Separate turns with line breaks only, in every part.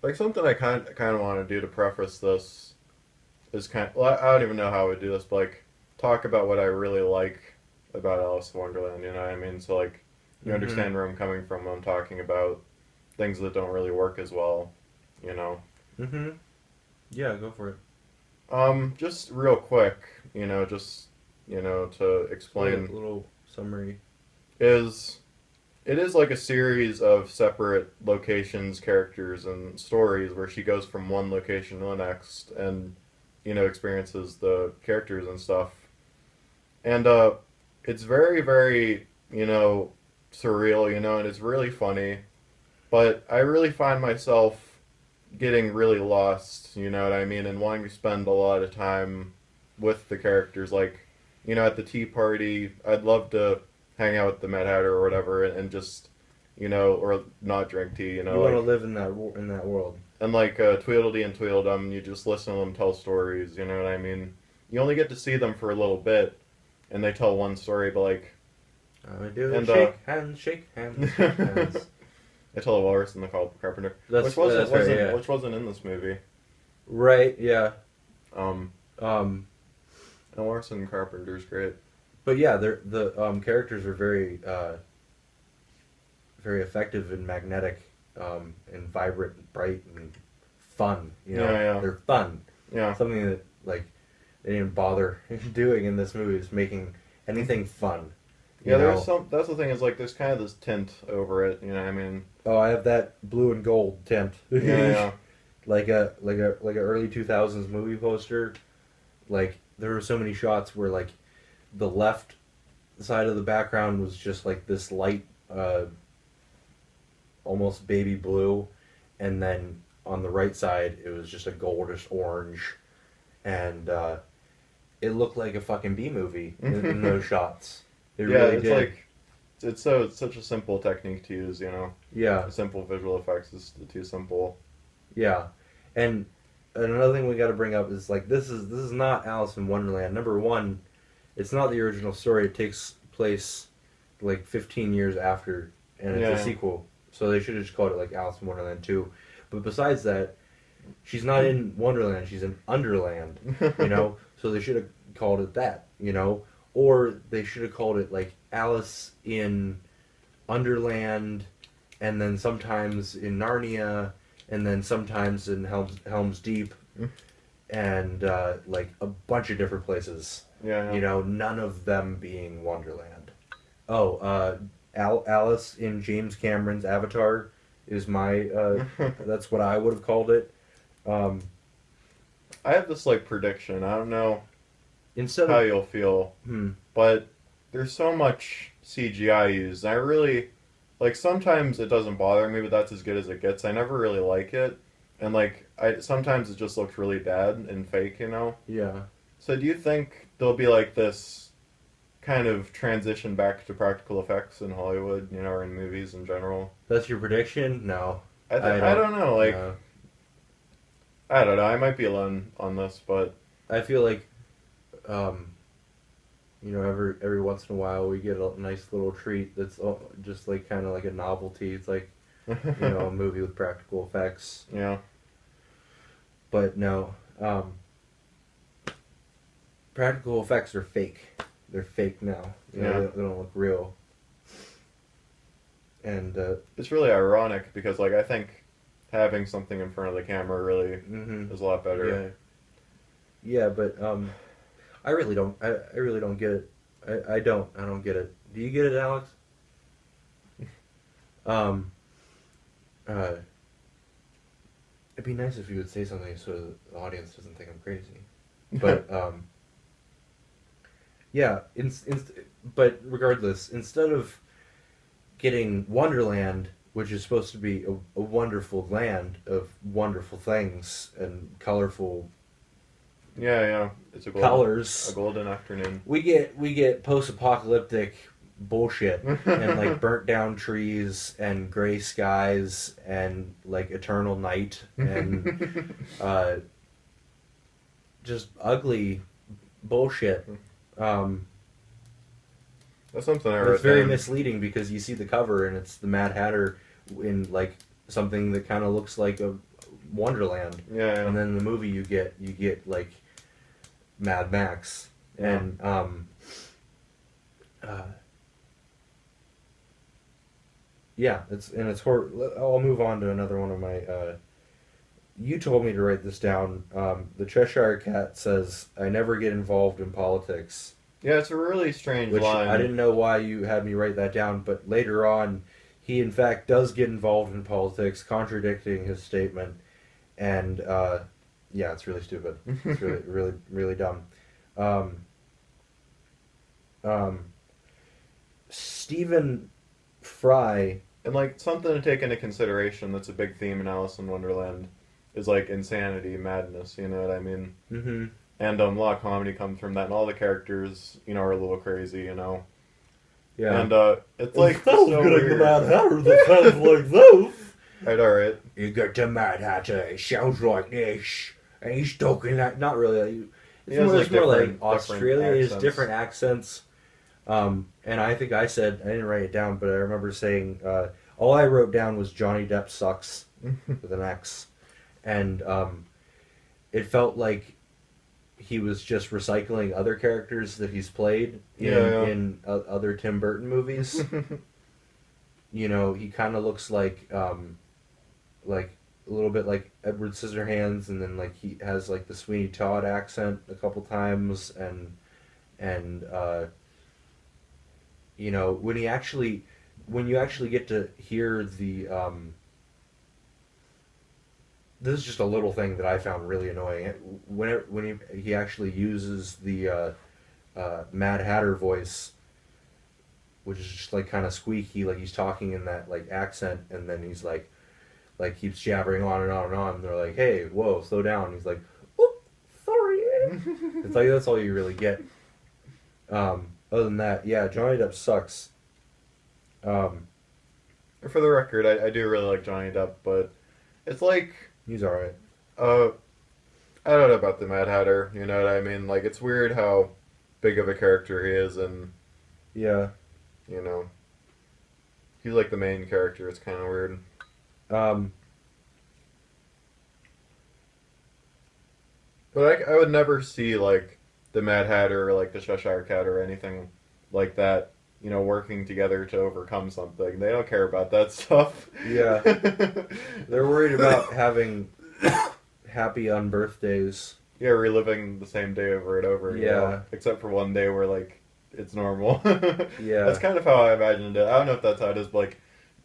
Like something I kind of want to do to preface this is well, I don't even know how I would do this, but like talk about what I really like about Alice in Wonderland. You know what I mean? So like you
Mm-hmm.
understand where I'm coming from when I'm talking about things that don't really work as well. You know.
Mm-hmm. Yeah, go for it.
Just real quick, just to
So like
explain
a little summary.
is it is like a series of separate locations, characters, and stories where she goes from one location to the next and experiences the characters and stuff. And it's very, very, surreal, and it's really funny. But I really find myself getting really lost, you know what I mean, and wanting to spend a lot of time with the characters. Like, at the tea party, I'd love to hang out with the Mad Hatter or whatever and just, or not drink tea,
You want to
like,
live in that world.
and like Tweedledee and Tweedledum, you just listen to them tell stories, you know what I mean? You only get to see them for a little bit, and they tell one story, but like,
I do
and
shake hands, shake hands, shake hands.
they tell a walrus and the carpenter,
That's
which wasn't
that's right.
wasn't
Yeah.
which wasn't in this movie.
Right. Yeah.
Um,
Um.
and Walrus and Carpenter's great.
But yeah, the characters are very effective and magnetic, and vibrant, and bright, and fun.
Yeah.
They're fun.
Yeah.
Something that like they didn't bother doing in this movie is making anything fun.
Yeah,
You
there's
know?
some. That's the thing is like there's kind of this tint over it. You know, what I mean,
Oh, I have that blue and gold tint.
yeah,
like a early 2000s movie poster. Like there were so many shots where like the left side of the background was just like this light, almost baby blue, and then on the right side it was just a goldish orange, and it looked like a fucking B movie in those shots. It
yeah.
really
It's
did.
like it's such a simple technique to use.
Yeah,
Simple visual effects is too simple.
yeah, and another thing we got to bring up is like this is not Alice in Wonderland. Number one, it's not the original story. It takes place like 15 years after, and it's
Yeah.
a sequel. So they should have just called it like Alice in Wonderland 2. But besides that, she's not in Wonderland. She's in Underland. So they should have called it that. Or they should have called it like Alice in Underland, and then sometimes in Narnia, and then sometimes in Helm's Deep, and like a bunch of different places.
Yeah.
None of them being Wonderland. Oh, Alice in James Cameron's Avatar is my. That's what I would have called it. Um,
I have this like prediction. I don't know
instead
how
of
you'll feel,
hmm,
but there's so much CGI used. And I really like sometimes it doesn't bother me, but that's as good as it gets. I never really like it, and like I sometimes it just looks really bad and fake.
yeah.
So do you think there'll be like this kind of transition back to practical effects in Hollywood, or in movies in general?
That's your prediction? No,
I don't know. Like
no.
I don't know. I might be alone on this, but
I feel like, every once in a while we get a nice little treat that's just like kind of like a novelty. It's like a movie with practical effects.
yeah,
But no, practical effects are fake. They're fake now.
Yeah.
They don't look real. And
it's really ironic because like I think having something in front of the camera really
mhm.
is a lot better.
Yeah, but I really don't. I really don't get it. I don't get it. Do you get it, Alex? Um, it'd be nice if you would say something so the audience doesn't think I'm crazy. But yeah. But regardless, instead of getting Wonderland, which is supposed to be a wonderful land of wonderful things and colorful
Yeah. It's a
colors,
golden afternoon.
we get post-apocalyptic bullshit and like burnt down trees and gray skies and like eternal night and just ugly bullshit.
That's something I wrote
It's very
down.
misleading because you see the cover and it's the Mad Hatter in like something that kind of looks like a Wonderland,
Yeah, yeah.
and then in the movie you get like Mad Max, and yeah, it's horror. I'll move on to another one of my. You told me to write this down. The Cheshire Cat says, "I never get involved in politics,"
Yeah, it's a really strange
which
line.
I didn't know why you had me write that down. But later on, he in fact does get involved in politics, contradicting his statement, and yeah, it's really stupid. It's really, really, really dumb. Um, um, Stephen Fry.
And like something to take into consideration that's a big theme in Alice in Wonderland is like insanity, madness, you know what I mean?
Mm-hmm.
And a lot of comedy comes from that, and all the characters, you know, are a little crazy, you know.
Yeah.
And it's like
I was
so
getting
weird.
the Mad Hatter that sounds like this.
Right, all right.
You get the Mad Hatter, it sounds like this. And he's talking that, not really. It's
He has,
more,
like,
it's more like
different
Australia is
accents.
different accents. And I think I said, I didn't write it down, but I remember saying, all I wrote down was Johnny Depp sucks with an X. And it felt like he was just recycling other characters that he's played in other Tim Burton movies. You know, he kind of looks like a little bit like Edward Scissorhands, and then like he has like the Sweeney Todd accent a couple times, and you know, when you actually get to hear the this is just a little thing that I found really annoying. When he actually uses the Mad Hatter voice, which is just like kind of squeaky, like he's talking in that like accent, and then he's like keeps jabbering on and on and on. And they're like, "Hey, whoa, slow down." And he's like, "Oh, sorry." It's like that's all you really get. Other than that, yeah, Johnny Depp sucks.
For the record, I do really like Johnny Depp, but it's like
He's alright.
I don't know about the Mad Hatter. You know what I mean? Like it's weird how big of a character he is, and
Yeah.
you know, he's like the main character. It's kind of weird. But I would never see like the Mad Hatter or like the Cheshire Cat or anything like that, you know, working together to overcome something. They don't care about that stuff.
Yeah. They're worried about having happy unbirthdays.
Yeah, reliving the same day over and over. You know? Except for one day where like it's normal.
Yeah.
That's kind of how I imagined it. I don't know if that's how it is, but like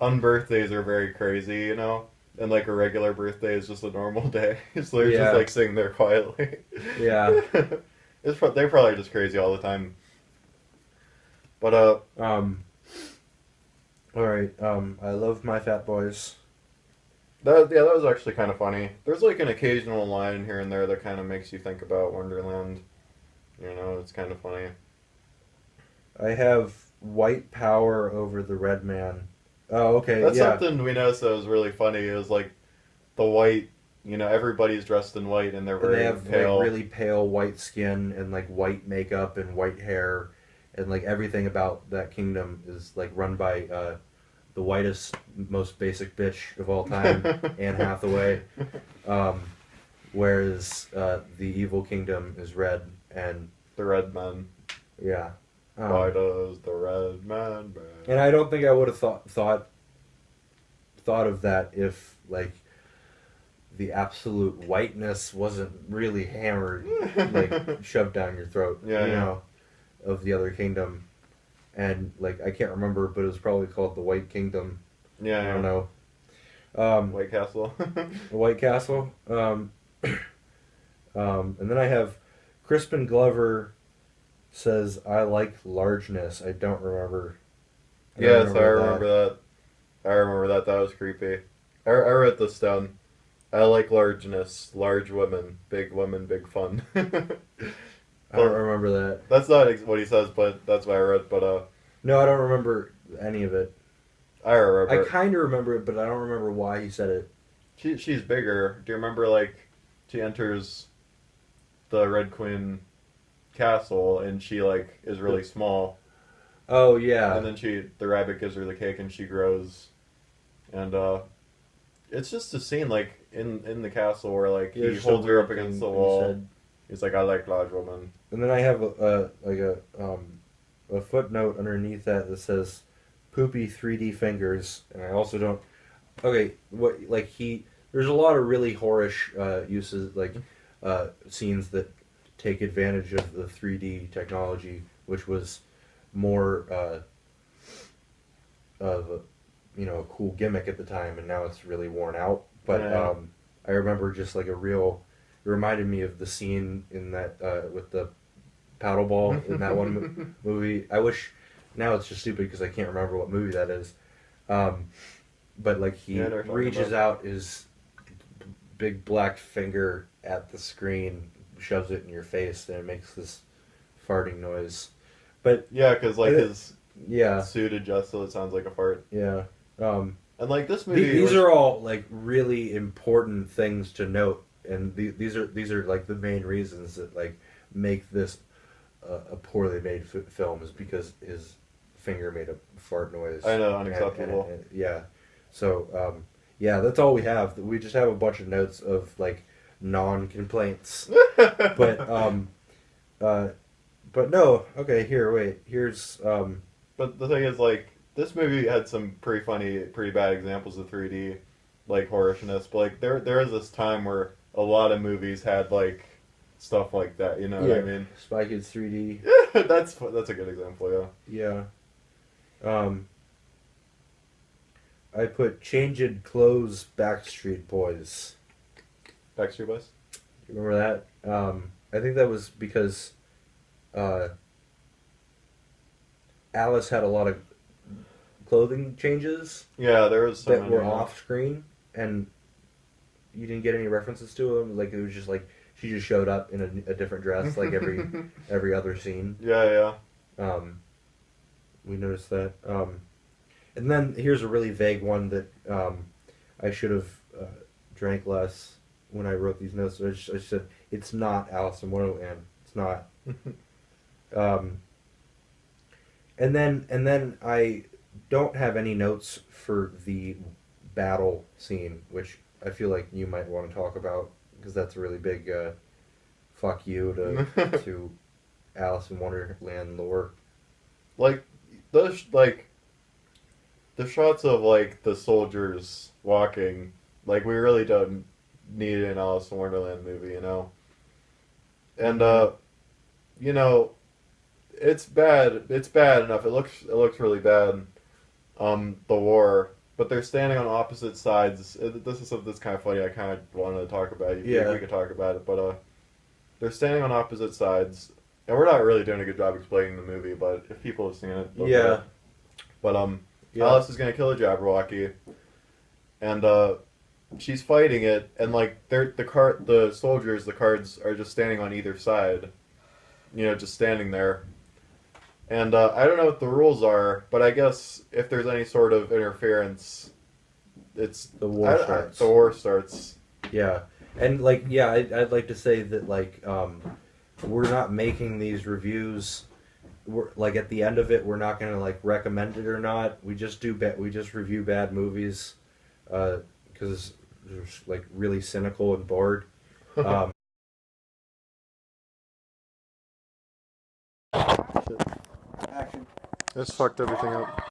unbirthdays are very crazy, you know? And like a regular birthday is just a normal day. So they're just like sitting there quietly.
Yeah.
They're probably just crazy all the time. But
alright, I love my fat boys.
that was actually kind of funny. There's like an occasional line here and there that kind of makes you think about Wonderland. You know, it's kind of funny.
I have white power over the red man. Oh, okay,
That's
yeah.
something we noticed that was really funny. It was like the white, you know, everybody's dressed in white and they're
And they
very
have
pale.
like really pale white skin and like white makeup and white hair, and like everything about that kingdom is like run by the whitest, most basic bitch of all time, Anne Hathaway. Whereas the evil kingdom is red, and
The red man.
yeah.
Why does the red man burn?
And I don't think I would have thought of that if like the absolute whiteness wasn't really hammered, like shoved down your throat.
Yeah,
you
yeah.
know, of the other kingdom, and like I can't remember, but it was probably called the White Kingdom.
Yeah,
I
yeah.
don't know.
White Castle.
The White Castle. And then I have Crispin Glover says, "I like largeness." I don't remember.
Yes, I remember that. I remember that. That was creepy. I wrote this down. I like largeness. Large women. Big fun.
I don't remember that.
That's not what he says, but that's what I wrote. But
No, I don't remember any of it.
I remember.
I kind of remember it, but I don't remember why he said it.
She's bigger. Do you remember like she enters the Red Queen castle and she like is really small,
Oh yeah.
and then the rabbit gives her the cake and she grows, and it's just a scene like in the castle where like
Yeah,
he
just a
holds her
weird
up against
thing
the
that you
wall.
said.
He's like, I like large women.
And then I have a footnote underneath that says poopy 3D fingers, and I also don't. Okay, what like he? There's a lot of really whorish uses like scenes that take advantage of the 3D technology, which was more of a a cool gimmick at the time, and now it's really worn out. But
Yeah.
I remember just like a real. It reminded me of the scene in that with the paddle ball in that one movie. I wish now it's just stupid because I can't remember what movie that is. Um, but like he
Yeah, I know what you're talking
reaches
about.
out his big black finger at the screen, shoves it in your face, and it makes this farting noise. But
Yeah, because like his
yeah,
suit adjusts so it sounds like a fart.
yeah.
And like this movie,
These are all like really important things to note, and these are like the main reasons that like make this a poorly made film is because his finger made a fart noise.
I know, unacceptable.
Yeah, so yeah, that's all we have. We just have a bunch of notes of like non-complaints, but uh, but no. Okay, here, wait. Here's
But the thing is, like, this movie had some pretty funny, pretty bad examples of 3D, like horrorshness. But like, there is this time where a lot of movies had like stuff like that. You know what I mean?
Spy Kids 3D.
that's a good example. Yeah.
Yeah. I put Changed Clothes Backstreet Boys.
Backstreet Boys.
You remember that? I think that was because Alice had a lot of clothing changes
Yeah, there was some
that were off screen, and you didn't get any references to them. Like it was just like she just showed up in a different dress, like every other scene.
Yeah.
We noticed that. And then here's a really vague one that I should have drank less when I wrote these notes. I said it's not Alice in Wonderland. It's not. And then I don't have any notes for the battle scene, which I feel like you might want to talk about because that's a really big fuck you to Alice in Wonderland lore.
Like those the shots of like the soldiers walking, like we really don't need an Alice in Wonderland movie, you know. And you know, it's bad. It's bad enough. It looks really bad. The war, but they're standing on opposite sides. This is something that's kind of funny. I kind of wanted to talk about.
Yeah.
We could talk about it, but they're standing on opposite sides, and we're not really doing a good job explaining the movie. But if people have seen it, they'll get
Yeah.
it. But
Yeah.
Alice is gonna kill a Jabberwocky, and she's fighting it, and like the soldiers, the cards are just standing on either side, you know, just standing there. And I don't know what the rules are, but I guess if there's any sort of interference, it's
The war starts.
the war starts.
Yeah, and like yeah, I'd like to say that like we're not making these reviews. We're like at the end of it, we're not gonna like recommend it or not. We just we just review bad movies because we're like really cynical and bored. Um,
This fucked everything up.